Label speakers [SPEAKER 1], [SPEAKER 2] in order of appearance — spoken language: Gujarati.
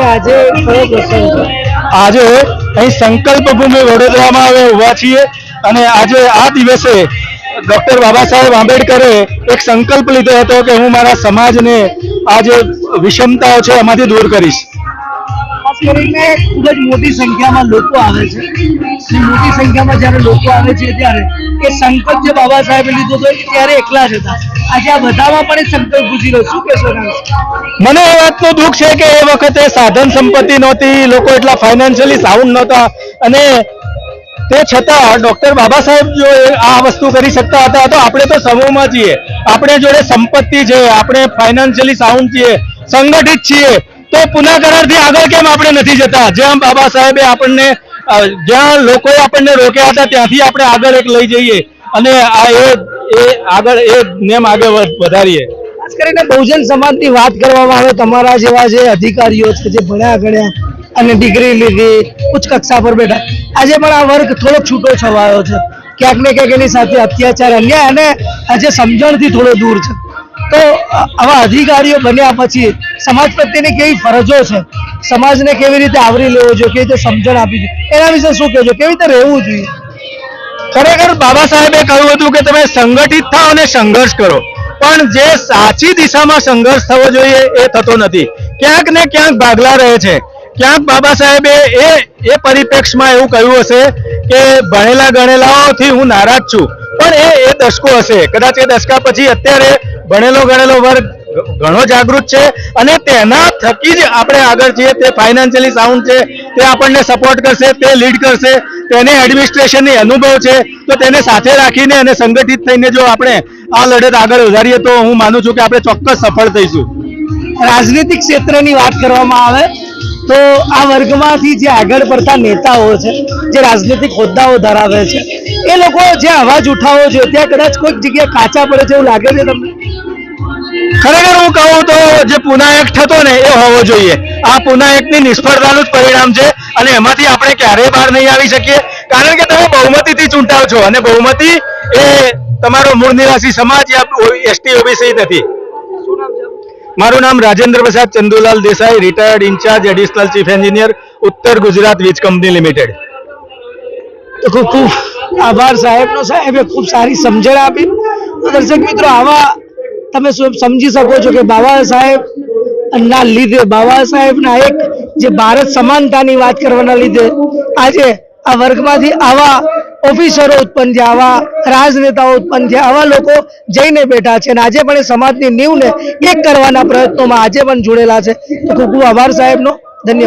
[SPEAKER 1] આજે કયો પ્રસંગ છે?
[SPEAKER 2] આજે અહીં સંકલ્પ ભૂમિ વડોદરામાં હવે ઉભા છીએ અને આજે આ દિવસે ડોક્ટર બાબા સાહેબ આંબેડકરે એક સંકલ્પ લીધો હતો કે હું મારા સમાજને આ જે વિષમતાઓ છે એમાંથી દૂર કરીશ.
[SPEAKER 1] ખાસ કરીને ખૂબ જ મોટી સંખ્યામાં લોકો આવે છે. મોટી સંખ્યામાં જ્યારે લોકો આવે છે ત્યારે એ સંકલ્પ જે બાબા સાહેબે લીધો હતો ત્યારે એકલા જ હતા. આજે આ બધામાં પણ એ સંકલ્પ ગુજી રહ્યો. શું કહેશો?
[SPEAKER 2] મને એ વાતનું દુઃખ છે કે એ વખતે સાધન સંપત્તિ નહોતી, લોકો એટલા ફાઇનાન્શિયલી સાઉન્ડ નહોતા અને તે છતાં ડોક્ટર બાબા સાહેબ જો આ વસ્તુ કરી શકતા હતા તો આપણે તો સમૂહમાં છીએ, આપણે જોડે સંપત્તિ છે, આપણે ફાઇનાન્શિયલી સાઉન્ડ છીએ, સંગઠિત છીએ, તો પુનઃ કરારથી આગળ કેમ આપણે નથી જતા? જ્યાં બાબા સાહેબે આપણને, જ્યાં લોકોએ આપણને રોક્યા હતા ત્યાંથી આપણે આગળ એક લઈ જઈએ અને આ આગળ એ નેમ આગળ વધારીએ.
[SPEAKER 1] ખાસ કરીને બહુજન સમાજની વાત કરવામાં આવે, તમારા જેવા જે અધિકારીઓ છે જે ભણ્યા ગણ્યા અને ડિગ્રી લીધી, ઉચ્ચ કક્ષા પર બેઠા, આજે પણ આ વર્ગ થોડો છૂટો છવાયો છે. ક્યાંક ને ક્યાંક એની સાથે અત્યાચાર, અન્યાય અને આજે સમજણથી થોડો દૂર છે. તો આવા અધિકારીઓ બન્યા પછી સમાજ પ્રત્યેની કેવી ફરજો છે, સમાજને કેવી રીતે આવરી લેવો જોઈએ, કેવી રીતે સમજણ આપવી જોઈએ, એના વિશે શું કહેજો? કેવી રીતે રહેવું જોઈએ?
[SPEAKER 2] ખરેખર બાબા સાહેબે કહ્યું હતું કે તમે સંગઠિત થાઓ અને સંઘર્ષ કરો, પણ જે સાચી દિશામાં સંઘર્ષ થવો જોઈએ એ થતો નથી. ક્યાંક ને ક્યાંક ભાગલા રહે છે. ક્યાંક બાબા સાહેબે એ પરિપ્રેક્ષમાં એવું કહ્યું હશે કે ભણેલા ગણેલાઓથી હું નારાજ છું, પણ એ દશકો હશે. કદાચ એ દશકા પછી અત્યારે ભણેલો ગણેલો વર્ગ ઘણો જાગૃત છે અને તેના થકી જ આપણે આગળ છીએ. તે ફાઇનાન્શિયલી સાઉન્ડ છે, તે આપણને સપોર્ટ કરશે, તે લીડ કરશે, તેને એડમિનિસ્ટ્રેશનની અનુભવ છે, તો તેને સાથે રાખીને અને સંગઠિત થઈને જો આપણે આ લડત આગળ વધારીએ તો હું માનું છું કે આપણે ચોક્કસ સફળ થઈશું.
[SPEAKER 1] રાજનીતિક ક્ષેત્રની વાત કરવામાં આવે તો આ વર્ગમાંથી જે આગળ પડતા નેતાઓ છે, જે રાજનીતિક હોદ્દાઓ ધરાવે છે, એ લોકો જે અવાજ ઉઠાવવો જોઈએ ત્યાં કદાચ કોઈક જગ્યાએ કાચા પડે છે એવું લાગે છે તમને?
[SPEAKER 2] ખરેખર હું કહું તો જે પુનાયક થતો ને એ હોવો જોઈએ. આ પુનાયકની નિષ્ફળતાનું જ પરિણામ છે અને એમાંથી આપણે ક્યારેય બહાર નહીં આવી શકીએ, કારણ કે તમે બહુમતીથી ચૂંટાવ છો અને બહુમતી એ તમારો મૂળ નિવાસી સમાજ યા એસટી ઓબીસી નથી. મારું નામ Rajendra Prasad Chandulal Desai, retired incharge additional chief engineer, Uttar Gujarat વીજ કંપની લિમિટેડ.
[SPEAKER 1] તો ખૂબ ખૂબ આભાર સાહેબનો. સાહેબે ખૂબ સારી સમજણ આપી. તો દર્શક મિત્રો, આવા તમે સમજી શકો છો કે બાબા સાહેબ ના લીધે, બાબા સાહેબના એક જે ભારત સમાનતાની વાત કરવાના લીધે આજે આ વર્ગમાંથી આવા ઓફિસરો ઉત્પન્ન છે, આવા રાજનેતાઓ ઉત્પન્ન છે, આવા લોકો જઈને બેઠા છે અને આજે પણ એ સમાજની નીવને એક કરવાના પ્રયત્નોમાં આજે પણ જોડેલા છે. તો ખૂબ ખૂબ આભાર સાહેબનો. ધન્યવાદ.